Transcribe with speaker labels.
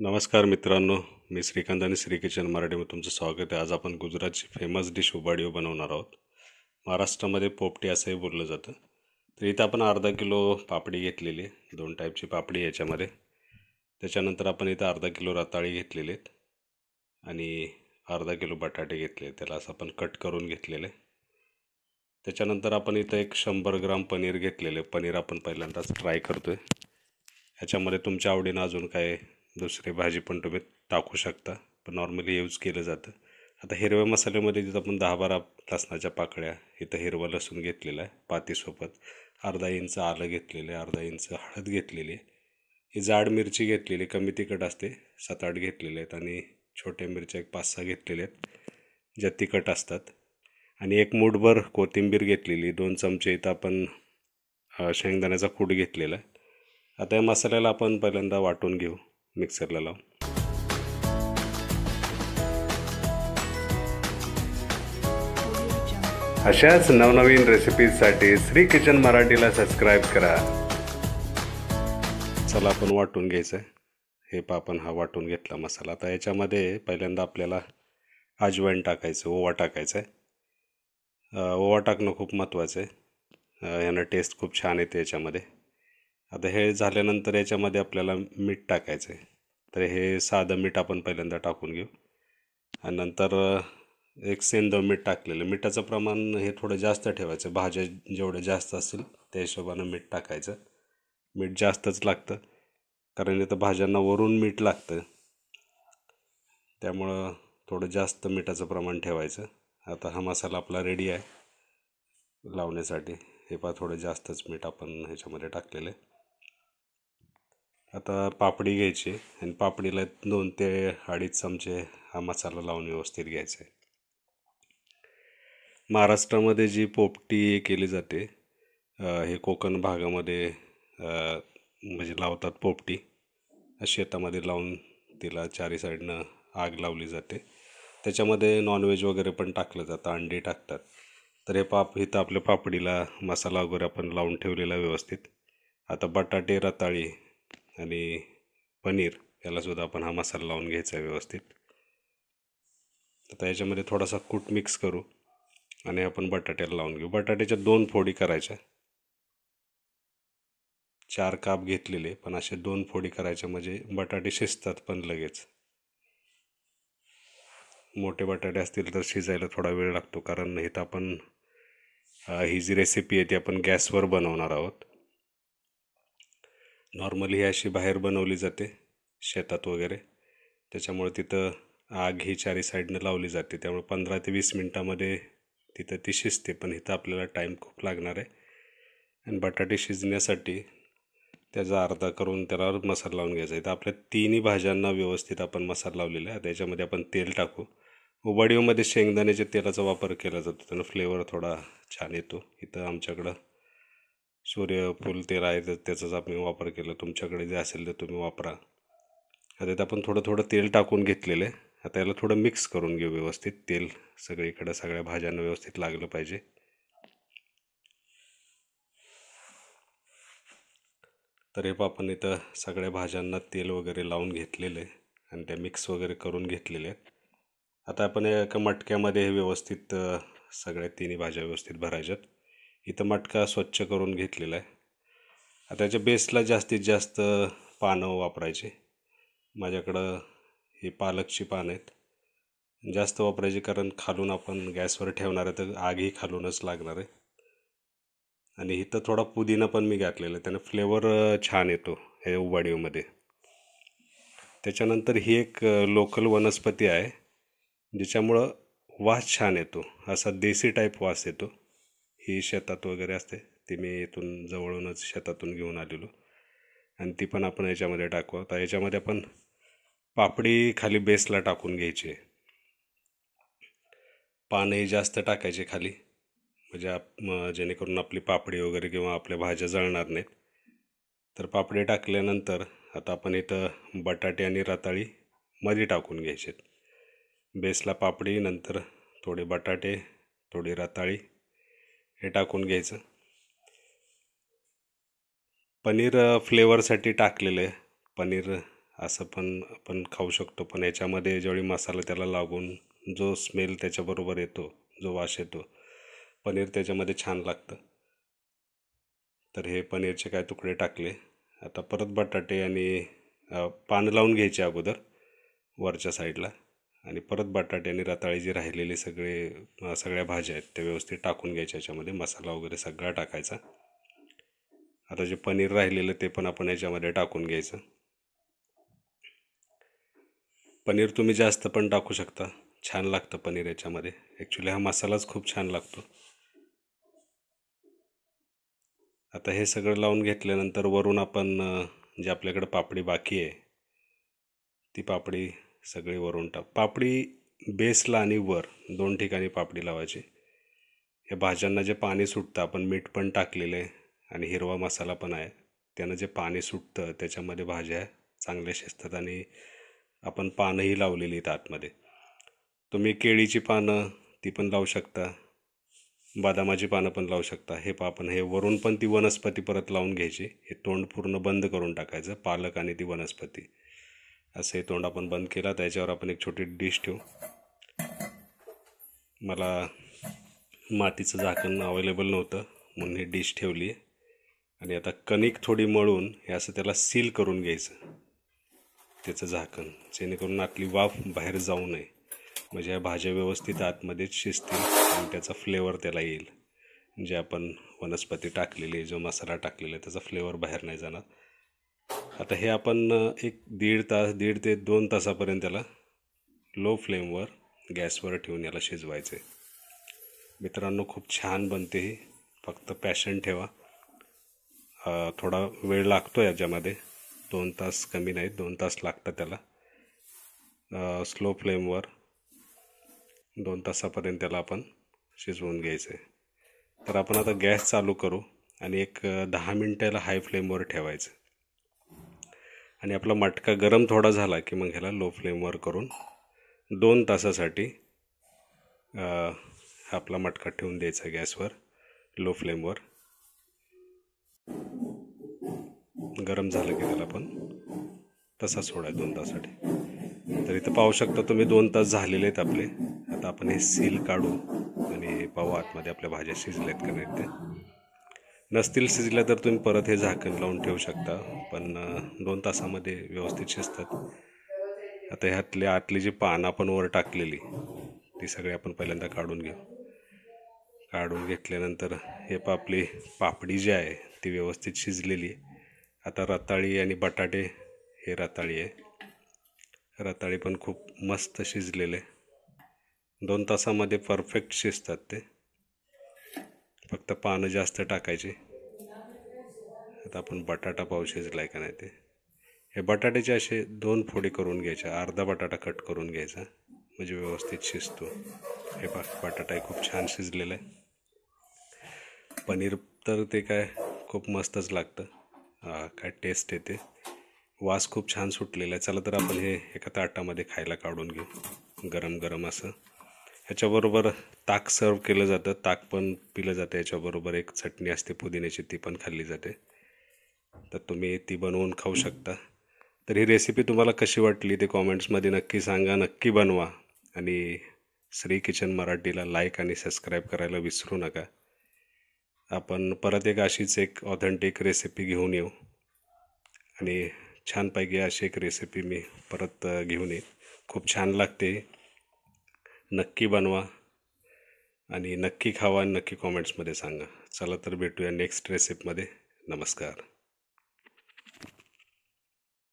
Speaker 1: नमस्कार मित्रांनो, मी श्रीकांत आणि श्री किचन मराठीमध्ये तुमचं स्वागत आहे. आज आपण गुजरातची फेमस डिश उबाडियो बनवणार आहोत. महाराष्ट्रामध्ये पोपटी असंही बोललं जातं. तर इथं आपण अर्धा किलो पापडी घेतलेली आहे. 2 टाईपची पापडी याच्यामध्ये. त्याच्यानंतर आपण इथं अर्धा किलो रताळी घेतलेले आहेत आणि अर्धा किलो बटाटे घेतले. त्याला असं आपण कट करून घेतलेले. त्याच्यानंतर आपण इथं एक 100 ग्राम पनीर घेतलेले. पनीर आपण पहिल्यांदाच फ्राय करतोय. ह्याच्यामध्ये तुमच्या आवडीनं अजून काय दुसरी भाजी पण तुम्ही टाकू शकता, पण नॉर्मली यूज केलं जातं. आता हिरव्या मसाल्यामध्ये तिथं आपण 10-12 लसणाच्या पाकळ्या, इथं हिरवं लसूण घेतलेलं आहे पातीसोबत, अर्धा इंच आलं घेतलेलं आहे, अर्धा इंच हळद घेतलेली आहे, ही जाड मिरची घेतलेली, कमी तिखट असते, 7-8 घेतलेले आहेत, आणि छोट्या मिरच्या एक 5-6 घेतलेल्या आहेत ज्या तिखट असतात, आणि एक मूठभर कोथिंबीर घेतलेली, 2 चमचे इथं आपण शेंगदाण्याचा कूट घेतलेला आहे. आता या मसाल्याला आपण पहिल्यांदा वाटून घेऊ मिक्सरला लावून. अशाच नवनवीन रेसिपीजसाठी श्री किचन मराठीला सबस्क्राईब करा. चला आपण वाटून घ्यायचं आहे. हे आपण हा वाटून घेतला मसाला. आता याच्यामध्ये पहिल्यांदा आपल्याला अजवाईन टाकायचं, ओवा टाकायचा आहे. ओवा टाकणं खूप महत्त्वाचं आहे. यानं टेस्ट खूप छान येते याच्यामध्ये. आता हे झाल्यानंतर याच्यामध्ये आपल्याला मीठ टाकायचं आहे. तर हे साधं मीठ आपण पहिल्यांदा टाकून घेऊ, आणि नंतर एक सेंधव मीठ टाकलेलं. मिठाचं प्रमाण हे थोडं जास्त ठेवायचं. भाज्या जेवढ्या जास्त असतील त्या हिशोबानं मीठ टाकायचं. मीठ जास्तच लागतं कारण इथं भाज्यांना वरून मीठ लागतं, त्यामुळं थोडं जास्त मिठाचं प्रमाण ठेवायचं. आता हा मसाला आपला रेडी आहे लावण्यासाठी. हे पहा, थोडं जास्तच मीठ आपण ह्याच्यामध्ये टाकलेलं आहे. आता पापडी घ्यायची आणि पापडीला 2 ते 2.5 चमचे हा मसाला लावून व्यवस्थित घ्यायचा आहे. महाराष्ट्रामध्ये जी पोपटी केली जाते, हे कोकण भागामध्ये म्हणजे लावतात पोपटी. शेतामध्ये लावून तिला चारी साईडनं आग लावली जाते. त्याच्यामध्ये नॉनव्हेज वगैरे पण टाकलं जातं, अंडी टाकतात. तर हे इथं आपल्या पापडीला मसाला वगैरे आपण लावून ठेवलेला व्यवस्थित. आता बटाटे, रताळी आणि पनीर यालासुद्धा आपण हा मसाला लावून घ्यायचा आहे व्यवस्थित. आता याच्यामध्ये थोडासा कूट मिक्स करू आणि आपण बटाट्याला लावून घेऊ. बटाट्याच्या 2 फोडी करायच्या. 4 काप घेतलेले, पण असे 2 फोडी करायच्या म्हणजे बटाटे शिजतात पण लगेच. मोठे बटाटे असतील तर शिजायला थोडा वेळ लागतो, कारण इथं आपण ही जी रेसिपी आहे ती आपण गॅसवर बनवणार आहोत. नॉर्मली ही अशी बाहेर बनवली जाते शेतात वगैरे, त्याच्यामुळे तिथं आग ही चारी साईडनं लावली जाते, त्यामुळे 15 ते 20 मिनटामध्ये तिथं ती शिजते. पण इथं आपल्याला टाईम खूप लागणार आहे, आणि बटाटे शिजण्यासाठी त्याचा अर्धा करून त्याला मसाला लावून घ्यायचा. इथं आपल्या 3ही भाज्यांना व्यवस्थित आपण मसाला लावलेला आहे. त्याच्यामध्ये आपण तेल टाकू. उबाडियोमध्ये शेंगदाण्याच्या तेलाचा वापर केला जातो, त्यानं फ्लेवर थोडा छान येतो. इथं आमच्याकडं सूर्यफूल तेल आहे तर त्याचाच आम्ही वापर केला. तुमच्याकडे जे असेल ते तुम्ही वापरा. आता इथं आपण थोडं थोडं तेल टाकून घेतलेलं आहे. आता याला थोडं मिक्स करून घेऊ व्यवस्थित. तेल सगळीकडं सगळ्या भाज्यांना व्यवस्थित लागलं पाहिजे. तर हे आपण इथं सगळ्या भाज्यांना तेल वगैरे लावून घेतलेलं आहे आणि त्या मिक्स वगैरे करून घेतलेल्या आहेत. आता आपण एका मटक्यामध्ये हे व्यवस्थित सगळ्या 3ही भाज्या व्यवस्थित भरायच्यात. इथं मटका स्वच्छ करून घेतलेला आहे. आता त्याच्या बेसला जास्तीत जास्त पानं वापरायची. माझ्याकडं ही पालकची पानं आहेत. जास्त वापरायची कारण खालून आपण गॅसवर ठेवणार आहे तर आगही खालूनच लागणार आहे. आणि इथं थोडा पुदिना पण मी घातलेला आहे, त्यानं फ्लेवर छान येतो हे उबाडियोमध्ये. त्याच्यानंतर ही एक लोकल वनस्पती आहे ज्याच्यामुळं वास छान येतो, असा देसी टाईप वास येतो. ही शेतात वगैरे असते, ती मी इथून जवळूनच शेतातून घेऊन आलेलो, आणि ती पण आपण याच्यामध्ये टाकू. आता याच्यामध्ये आपण पापडी खाली बेसला टाकून घ्यायची आहे. पानंही जास्त टाकायचे खाली, म्हणजे जेणेकरून आपली पापडी वगैरे किंवा आपल्या भाज्या जळणार नाहीत. तर पापडी टाकल्यानंतर आता आपण इथं बटाटे आणि रताळी मध्ये टाकून घ्यायचे. बेसला पापडी, नंतर थोडे बटाटे, थोडी रताळी हे टाकून घ्यायचं. पनीर फ्लेवरसाठी टाकलेलं आहे. पनीर असं पण आपण खाऊ शकतो. पण याच्यामध्ये ज्यावेळी मसाला त्याला लागून जो स्मेल त्याच्याबरोबर येतो, जो वास येतो, पनीर त्याच्यामध्ये छान लागतं. तर हे पनीरचे काय तुकडे टाकले. आता परत बटाटे आणि पानं लावून घ्यायचे अगोदर वरच्या साईडला, आणि परत बटाटे आणि रताळी जी राहिलेली सगळ्या भाज्या आहेत त्या व्यवस्थित टाकून घ्यायच्या. याच्यामध्ये मसाला वगैरे सगळा टाकायचा. आता जे पनीर राहिलेलं ते पण आपण याच्यामध्ये टाकून घ्यायचं. पनीर तुम्ही जास्त पण टाकू शकता, छान लागतं पनीर याच्यामध्ये. ॲक्च्युली हा मसालाच खूप छान लागतो. आता हे सगळं लावून घेतल्यानंतर वरून आपण जे आपल्याकडे पापडी बाकी आहे ती पापडी सगळी वरून पापडी बेसला आणि वर 2 ठिकाणी पापडी लावायची. या भाज्यांना जे पाणी सुटतं, आपण मीठ पण टाकलेलं आहे आणि हिरवा मसाला पण आहे, त्यानं जे पाणी सुटतं त्याच्यामध्ये भाज्या चांगल्या शिजतात. आणि आपण पानंही लावलेली आहेत आतमध्ये. तुम्ही केळीची पानं ती पण लावू शकता, बदामाची पानं पण लावू शकता. आपण हे वरून पण ती वनस्पती परत लावून घ्यायची. हे तोंड पूर्ण बंद करून टाकायचं, पालक आणि ती वनस्पती. असं हे तोंड आपण बंद केला. त्याच्यावर आपण एक छोटी डिश ठेवू. मला मातीचं झाकण अवेलेबल नव्हतं म्हणून ही डिश ठेवली. आणि आता कणिक थोडी मळून हे असं त्याला सील करून घ्यायचं, त्याचं झाकण, जेणेकरून आतली वाफ बाहेर जाऊ नये. म्हणजे या भाज्या व्यवस्थित आतमध्ये शिजतील आणि त्याचा फ्लेवर त्याला येईल. जे आपण वनस्पती टाकलेली आहे, जो मसाला टाकलेला आहे, त्याचा फ्लेवर बाहेर नाही जाणार. आता हे आपण एक 1.5 ते 2 तासापर्यंत त्याला लो फ्लेमवर गॅसवर ठेवून याला शिजवायचे. मित्रांनो, खूप छान बनते ही, फक्त पॅशन ठेवा. थोडा वेळ लागतो याच्यामध्ये, 2 तास कमी नाही, 2 तास लागतात त्याला. स्लो फ्लेमवर 2 तासापर्यंत त्याला आपण शिजवून घ्यायचं आहे. तर आपण आता गॅस चालू करू आणि एक 10 मिनटाला हाय फ्लेमवर ठेवायचं. आणि आपला मटका गरम थोडा झाला की मग ह्याला लो फ्लेमवर करून 2 तासासाठी आपला मटका ठेवून द्यायचा गॅसवर लो फ्लेमवर. गरम झालं की त्याला आपण तसा सोडायचं 2 तासासाठी. तर इथं पाहू शकता तुम्ही 2 तास झालेले आहेत आपले. आता आपण हे सील काढू आणि पाहू आतमध्ये आपल्या भाज्या शिजल्यात का नाहीत. ते नसतील शिजल्या तर तुम्ही परत हे झाकण लावून ठेवू शकता, पण 2 तासामध्ये व्यवस्थित शिजतात. आता ह्यातली आतली जी पानं आपण वर टाकलेली ती सगळी आपण पहिल्यांदा काढून घेऊ. काढून घेतल्यानंतर हे आपली पापडी जी आहे ती व्यवस्थित शिजलेली आहे. आता रताळी आणि बटाटे, हे रताळी आहे, रताळी पण खूप मस्त शिजलेले. 2 तासामध्ये परफेक्ट शिजतात ते, फक्त पानं जास्त टाकायचे. आता आपण बटाटा पाहू शिजलाय का नाही ते. हे बटाट्याचे असे 2 फोडी करून घ्यायच्या, अर्धा बटाटा कट करून घ्यायचा, म्हणजे व्यवस्थित शिजतो. हे बटाटाही खूप छान शिजलेलं आहे. पनीर तर ते काय खूप मस्तच लागतं, काय टेस्ट येते, वास खूप छान सुटलेला आहे. चला तर आपण हे एका ताटामध्ये खायला काढून घेऊ, गरम गरम असं. ह्याच्याबरोबर ताक सर्व केलं जातं, ताक पण पिलं जातं याच्याबरोबर. एक चटणी असते पुदिन्याची, ती पण खाल्ली जाते. तर तुम्ही ती बनवून खाऊ शकता. तर ही रेसिपी तुम्हाला कशी वाटली ते कॉमेंट्समध्ये नक्की सांगा, नक्की बनवा. आणि श्री किचन मराठीला लाईक आणि सबस्क्राईब करायला विसरू नका. आपण परत अशीच एक ऑथेंटिक रेसिपी घेऊन येऊ आणि छानपैकी अशी एक रेसिपी मी परत घेऊन येईन. खूप छान लागते, नक्की बनवा आणि नक्की खावा आणि नक्की कॉमेंट्समध्ये सांगा. चला तर भेटूया नेक्स्ट रेसिपीमध्ये. नमस्कार.